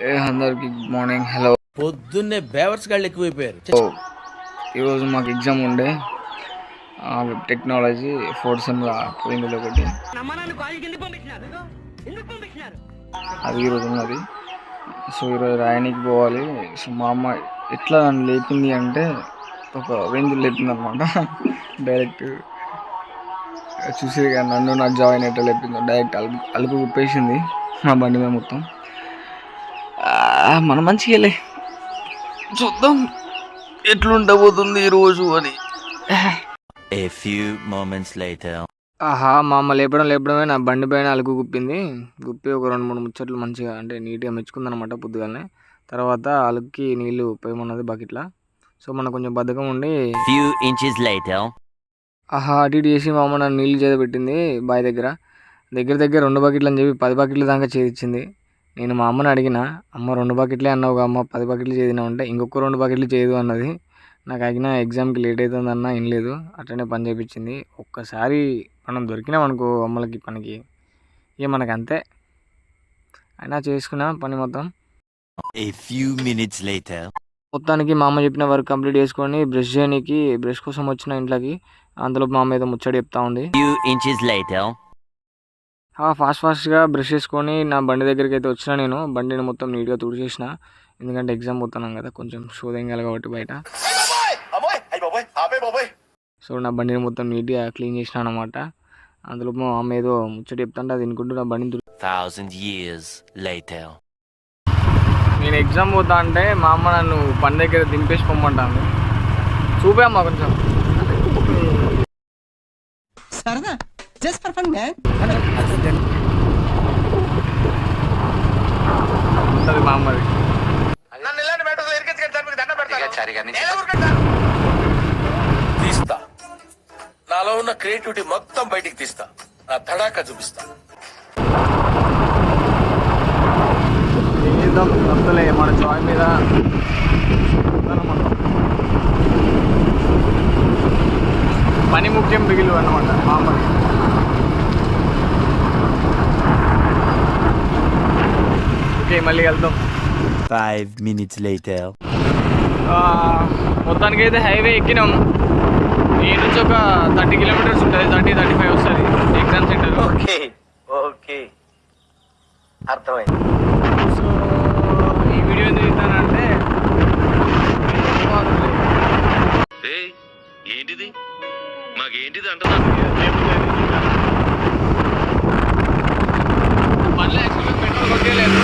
అందరికి good morning. Hello. పొద్దున్నే బేవర్స్ గాళ్ళు ఎక్కువైపోయారు. ఈరోజు మాకు ఎగ్జామ్ ఉండే వెబ్ టెక్నాలజీ 4th సెమ్లో పోయింది ఒకటి, అది ఈరోజు ఉన్నది. సో ఈరోజు రాయనికి పోవాలి. సో మా అమ్మ ఎట్లా నన్ను లేపింది అంటే ఒక రేంజ్ లేపింది అనమాట. డైరెక్ట్ చూసేది కానీ నన్ను నాకు జాయిన్ అయితే లేపింది. డైరెక్ట్ అలుపు ఉప్పేసింది మా బండి మీద మొత్తం. మనం మంచిగా వెళ్ళి చూద్దాం ఎట్లుండబోతుంది ఈరోజు అని. ఆహా, మా అమ్మ లేపడమే నా బండి పైన అలుగు గుప్పింది. గుప్పి ఒక 2-3 ముచ్చట్లు మంచిగా అంటే నీట్గా మెచ్చుకుందనమాట పొద్దుగానే. తర్వాత అలుగుకి నీళ్ళు పోయమన్నది బకెట్లా. సో మనకు కొంచెం బద్ధకం ఉండి ఆహా అటు ఇటు చేసి మా అమ్మ నన్ను నీళ్ళు చేదబెట్టింది బావి దగ్గర 2 బకెట్లు అని చెప్పి 10 బకెట్ల దాకా చేదిచ్చింది. నేను మా అమ్మని అడిగిన, అమ్మ 2 బకెట్లే అన్నావు అమ్మ, 10 బకెట్లు చేదినా అంటే ఇంకొక 2 బకెట్లు చేయదు అన్నది. నాకు ఆగిన ఎగ్జామ్కి లేట్ అవుతుంది అన్న ఏం లేదు, అట్లనే పని చేయించింది. ఒక్కసారి మనం దొరికినాం అనుకో అమ్మలకి పనికి, ఇక మనకు అంతే. అయినా చేసుకున్నా పని మొత్తం. మొత్తానికి మా అమ్మ చెప్పిన వర్క్ కంప్లీట్ చేసుకొని బ్రష్ చేయడానికి బ్రష్ కోసం వచ్చిన ఇంట్లోకి. అందులో మా అమ్మ ఏదో ముచ్చట చెప్తా ఉంది. ఫాస్ట్గా బ్రష్ చేసుకొని నా బండి దగ్గరికి అయితే వచ్చిన. నేను బండిని మొత్తం నీట్గా తుడిచేసిన, ఎందుకంటే ఎగ్జామ్ పోతున్నాం కదా, కొంచెం శోధంగాలి కాబట్టి బయట. సో నా బండిని మొత్తం నీట్గా క్లీన్ చేసిన అనమాట. అందులో మా అమ్మ ఏదో ముచ్చట చెప్తాంటే అది వినుకుంటూ నా బండిని నేను ఎగ్జామ్ పోతా అంటే మా అమ్మ నన్ను బండి దగ్గర దింపేసి పొమ్మంటాను. చూపే అమ్మ కొంచెం సరదా జస్ట్ ఫర్ ఫన్ మ్యాన్. ఉంటుంది మా అమ్మది. తీస్తా, నాలో ఉన్న క్రియేటివిటీ మొత్తం బయటికి తీస్తా, నా తడాకా చూపిస్తా. వస్తలే మన జాయ్ మీద పని ముఖ్యం బిగిలు అన్నమాట మా అమ్మది. ఓకే మళ్ళీ వెళ్తాం. 5 minutes later. మొత్తానికి అయితే హైవే ఎక్కినాం. ఈ నుంచి ఒక 30 కిలోమీటర్స్ ఉంటుంది, 30-35 వస్తుంది ఎగ్జామ్ సెంటర్. ఓకే ఓకే అర్థమైంది. సో ఈ వీడియో ఎందుకు ఇస్తానంటే ఏంటిది మాకేంటిది అంటున్నా. మళ్ళీ యాక్చువల్గా పెట్రోల్ కొట్టేయలేదు.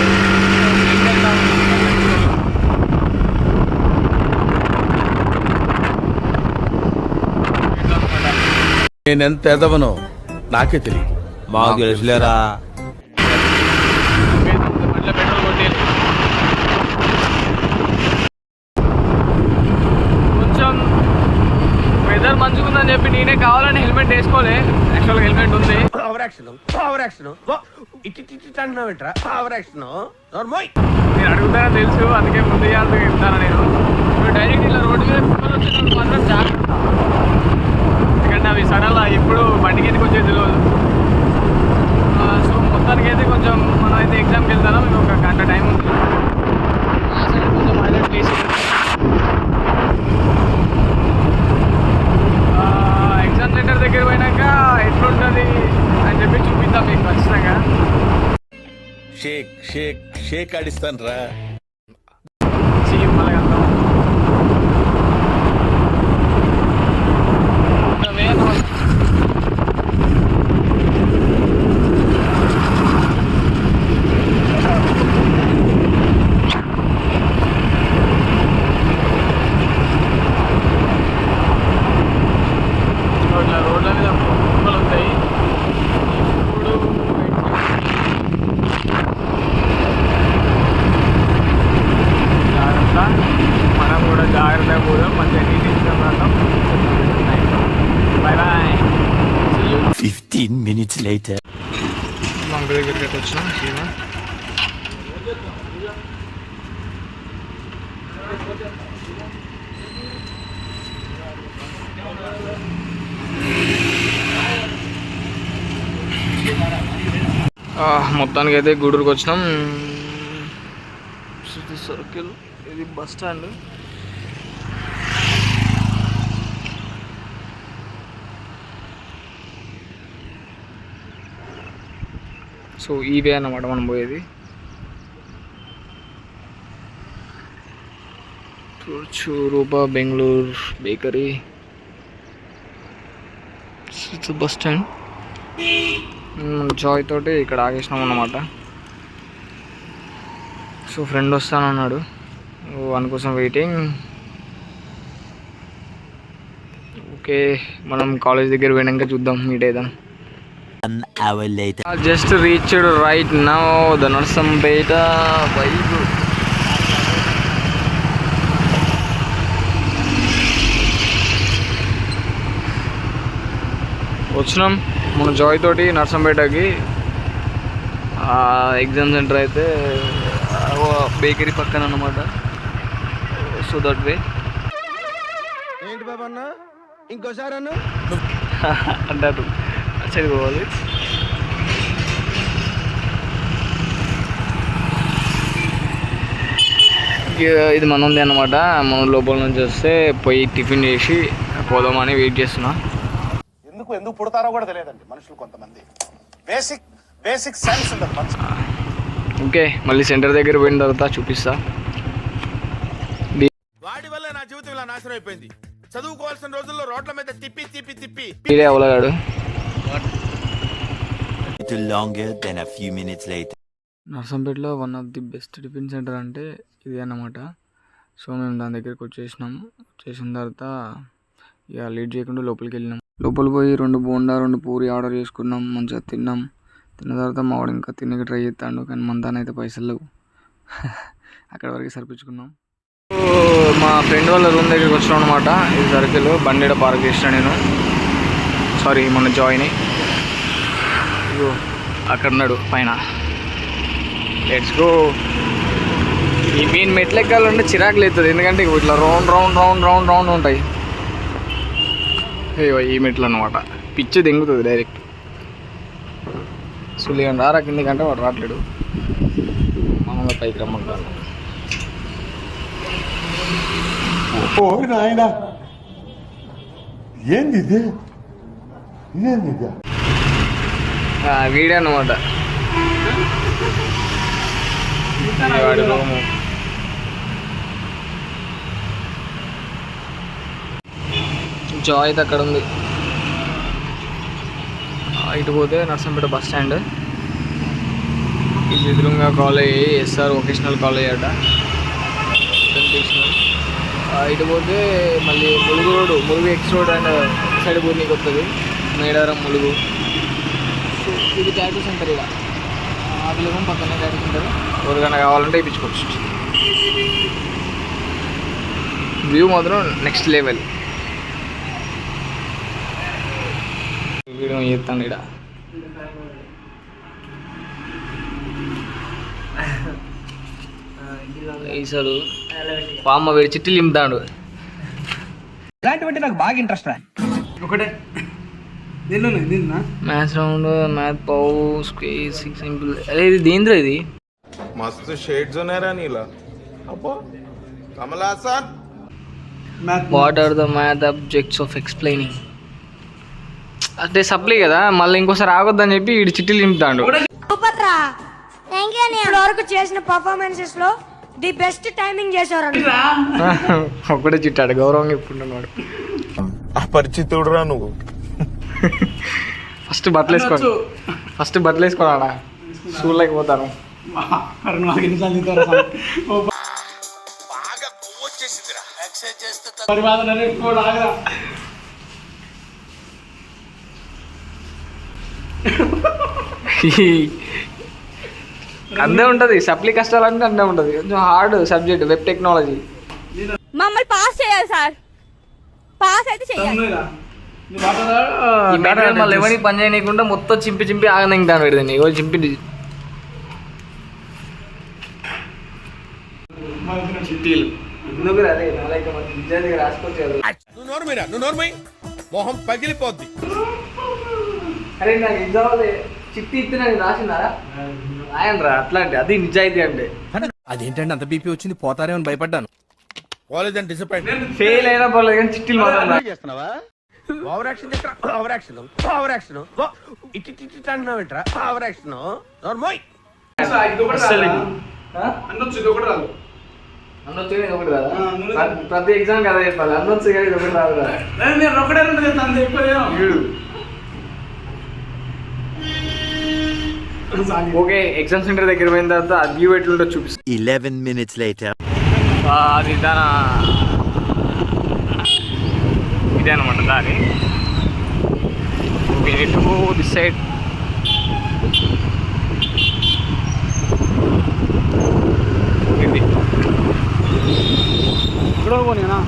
నేనెంత ఎదవనో నాకే తెలియదు. మాకు తెలుసులేరా. మళ్ళీ పెట్రోల్ కొట్టేయలేదు. కొంచెం వెదర్ మంచుకుందని చెప్పి నేనే కావాలని హెల్మెట్ వేసుకోలే. యాక్చువల్గా హెల్మెట్ ఉంది. నేను అడుగుతానని తెలుసు, అందుకే ముందు జాగ్రత్తగా చెప్తాను. నేను డైరెక్ట్ ఇలా రోడ్డు మీద వచ్చేటప్పుడు మాత్రం జాగ్రత్త, ఎందుకంటే అవి సడన్గా ఎప్పుడు బండికి ఎందుకు వచ్చేది తెలియదు. సో మొత్తానికి అయితే కొంచెం మనం అయితే ఎగ్జామ్కి వెళ్తాను. మీకు ఒక గంట టైం ఉంది. ఆ సైడ్ కొంచెం హైలైట్ ప్లేస్ ఎగ్జామ్ సెంటర్ దగ్గర పోయినాక ఎట్లుంటుంది అని చెప్పి చూపిద్దాం మీకు ఖచ్చితంగా. షేక్ షేక్ షేక్ ఆడిస్తాను రా. మళ్ళీ వెళ్తాం. రోడ్ల మీద కుక్కలు ఉంటాయి. ఇప్పుడు జాగ్రత్త, మనం కూడా జాగ్రత్తగా పోదాం. మంచిగా నీట్ ఇస్తాం. Bye bye. 15 minutes later. Manga దగ్గరికి వచ్చినాం. సీమా మొత్తానికి అయితే గూడూరుకి వచ్చినాం. ఇది సర్కిల్, ఇది బస్ స్టాండ్. సో ఇవే అన్నమాట మనం పోయేది. చూడొచ్చు Rupa Bengaluru bakery. It's bus stand. Joy తోటి ఇక్కడ ఆగేసినాం అన్నమాట. సో ఫ్రెండ్ వస్తానన్నాడు, వన్ కోసం వెయిటింగ్. ఓకే, మనం కాలేజ్ దగ్గర పోయినాక చూద్దాం, మీట్ అవుదాం. 1 hour later. Just reached right now the Narsampet vibe. వచ్చినాం మన జాయ్ తోటి నర్సంపేటకి. ఎగ్జామ్ సెంటర్ అయితే బేకరీ పక్కన అన్నమాట. So that way. ఏంటి బాబు అన్న ఇంకోసారి అన్న అంటారు సరి పోవాలి. ఇది మనది అన్నమాట. మన లోపల నుంచి వస్తే పోయి టిఫిన్ చేసి పోదామని వెయిట్ చేస్తున్నా. ఎందుకు పుడతారో కూడా తెలియదండి మనుషులు కొంతమంది. బేసిక్ సెన్స్ ఉండదు మనిషి. ఓకే, మళ్ళీ సెంటర్ దగ్గర పోయిన తర్వాత చూపిస్తా. వాడి వల్ల నా జీవితం ఇలా నాశనం అయిపోయింది. చదువుకోవాల్సిన రోజుల్లో రోడ్ల మీద తిప్పి వీడే అవలగాడు. Little longer than a few minutes later. నర్సంపేటలో one of the best tiffin centre అంటే ఇదే అన్నమాట. సో మేము దాని దగ్గరికి వచ్చేసినాము. వచ్చేసిన తర్వాత ఇక లేట్ చేయకుండా లోపలికి వెళ్ళినాం. లోపలికి పోయి 2 బోండా 2 పూరి ఆర్డర్ చేసుకున్నాం. మంచిగా తిన్నాం. తిన్న తర్వాత మా వాడు ఇంకా తినక ట్రై చేస్తాడు, కానీ మన దాని అయితే పైసలు లేవు. అక్కడ వరకు సరిపించుకున్నాం. మా ఫ్రెండ్ వాళ్ళ రూమ్ దగ్గరికి వచ్చినాం అనమాట. ఇది సర్కిల్ బండిడ పార్క్ చేసిన నేను. సారీ మన జాయ్ని. ఇగో అక్కడ ఉన్నాడు పైన. Let's go. ఈ మెయిన్ మెట్లు ఎక్కాలంటే చిరాకు లేస్తుంది, ఎందుకంటే ఇట్లా round round round round round ఉంటాయి. ఈ మెట్లు అన్నమాట. పిచ్చి దెంగుతుంది డైరెక్ట్. సులిగండి రారా కిందికంటే వాడు రావట్లేడు. మామూలుగా పైకి రమ్మంటాను. వీడే అన్నమాట వాడి రూము. జాయ్ అయితే అక్కడ ఉంది. ఇటు పోతే నర్సంపేట బస్ స్టాండ్. ఇది ఎదురుగా కాలేజ్ ఎస్ఆర్ వొకేషనల్ కాలేజ్ అట. ఇటు పోతే మళ్ళీ Mulugu road, Mulugu X road and side పోతే నీకు వస్తుంది మేడారం ములుగు. ఇది ట్యాటూ సెంటర్. ఇక ఆటలేమో పక్కనే ట్యాటూ సెంటర్. ఎవరికైనా కావాలంటే ఇప్పించుకోవచ్చు. వ్యూ మాత్రం నెక్స్ట్ లెవెల్. వీడియో చేస్తాను ఇక్కడ. ఈసారి పామ్మ వీడి చిట్టీలు నింపుతాడు. ఇలాంటివంటే నాకు బాగా ఇంట్రెస్ట్ రా. ఒకటే మ్యాథ్స్ రౌండ్, మ్యాథ్ పౌ స్క్వేర్ 6 సింపుల్. అరే ఇది దేంద్ర ఇది? मस्त शेड्स ఉన్నాయరా నీలా. అబ్బో Kamal Haasan. What are the math objects of explaining. అంటే సప్లై కదా, మళ్ళీ ఇంకోసారి ఆగొద్దని చెప్పి వీడి చిట్టీలు నింపుతాడు. వరకు చేసిన పర్ఫార్మెన్సెస్ లో ది బెస్ట్ టైమింగ్ చేశారు. ఒక్కడే చిట్టాడు, గౌరవంగా చెప్పుకుంటున్నాడు. అపరిచితుడురా నువ్వు. ఫస్ట్ బట్టలు వేసుకోరా, షూలోకి పోతాను. బాగా కొవ్వొచ్చేసిందిరా. ఎక్సర్సైజ్ చేస్తే అందే ఉంటుంది. సప్లీ కష్టాలు అంటే అందే ఉంటుంది. కొంచెం హార్డ్ సబ్జెక్ట్ వెబ్ టెక్నాలజీ. మమ్మల్ని పాస్ చేయాలి సార్. పాస్ అయితే చేయాలి. ఈ మెటీరియల్ మళ్ళీ ఎవరికి పని చేయకుండా మొత్తం చింపి ఆగనింటాను పెడదండి. ఇగో చింపి చిట్టీలు ఎందుకు అదే రాసుకోవచ్చు. నువ్వు నోర్మై మొహం పగిలిపోద్ది. అరే నాకు ఎగ్జామ్ చిట్టి ఇస్తే నాకు రాసిందారా? రాయను రా. అట్లాంటి అది నిజాయితీ అంటే. అదేంటంటే అంత బీపీ వచ్చింది పోతారేమని భయపడ్డాను. College disappoint. ఫెయిల్ అయినా పర్లేదు కానీ చిట్టీలు మాత్రం రా. Over action over action over action ఇటు ఇటు అంటున్నావు ఏంట్రా ఓవర్ యాక్షన్ నోర్మోయ్. అస్సలు అనొచ్చు ఇది ఒకటి రాదు. అనొచ్చు ఇది ఒకటి రాదా? ప్రతి ఎగ్జామ్ కదా చెప్పాలి. అనొచ్చు కానీ ఇది ఒకటి రాదు కదా. నేను ఒకటే రెండు చెప్తాను చెప్పాను. ఓకే, ఎగ్జామ్ సెంటర్ దగ్గర పోయిన తర్వాత ఆ వ్యూ ఎట్లుంటో చూపిస్తాను. 11 minutes later. అది ఇదే అనమాట దారి. దిస్ సైడ్ ఇది ఇక్కడ పోనేనా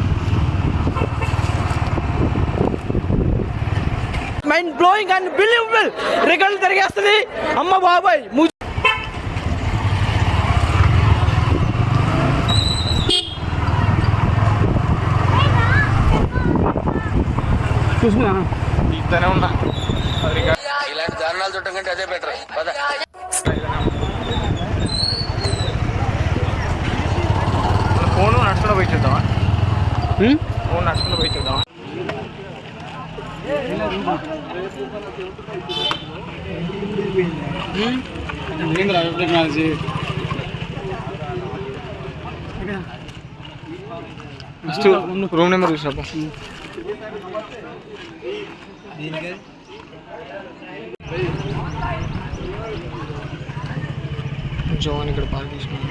mind blowing and believable result తిరిగేస్తుంది. అమ్మ బాబాయ్ చూసుకున్నా ఇద్దరే ఉన్నా. ఇలాంటి దారుణాలు చుట్టం కంటే అదే బెటర్. పద. ఫోన్ నడుచుకుంటూ పోయి చూద్దామా? ఫోన్ నడుచుకుంటూ పోయి చూద్దామా? రూమ్ నెంబర్ చూసినప్పుడు జోన్ ఇక్కడ పార్క్ తీసుకున్నాం.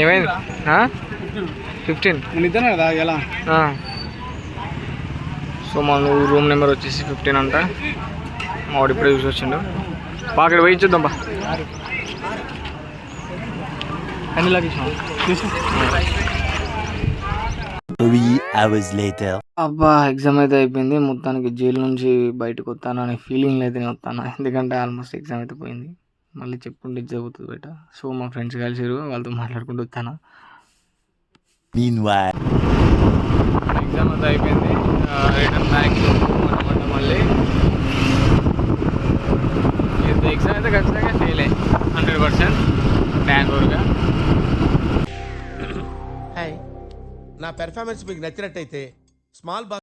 ఏమైంది? 15 ఇద్దరు కదా ఎలా. సో మా రూమ్ నెంబర్ వచ్చేసి 15 అంట. మా వాడు ఇప్పుడే చూసి వచ్చిండు. అక్కడ వెయిట్ చేద్దాం బా. అన్ని లాగేసాం. 3 hours later. అబ్బా, ఎగ్జామ్ అయితే అయిపోయింది. మొత్తానికి జైలు నుంచి బయటకు వస్తాను అనే ఫీలింగ్ అయితేనే వస్తాను. ఎందుకంటే ఆల్మోస్ట్ ఎగ్జామ్ అయితే పోయింది. మళ్ళీ చెప్పుకుంటే ఎగ్జామ్ అవుతుంది బయట. సో మా ఫ్రెండ్స్ కలిసారు, వాళ్ళతో మాట్లాడుకుంటూ వస్తాను. Meanwhile. ఎగ్జామ్ అయితే అయిపోయింది. రిటర్న్ బ్యాక్ అనమాట. మళ్ళీ ఎగ్జామ్ అయితే ఖచ్చితంగా ఫెయిల్ అయ్యి 100% బెంగళూరుగా. నా పెర్ఫార్మెన్స్ మీకు నచ్చినట్టయితే స్మాల్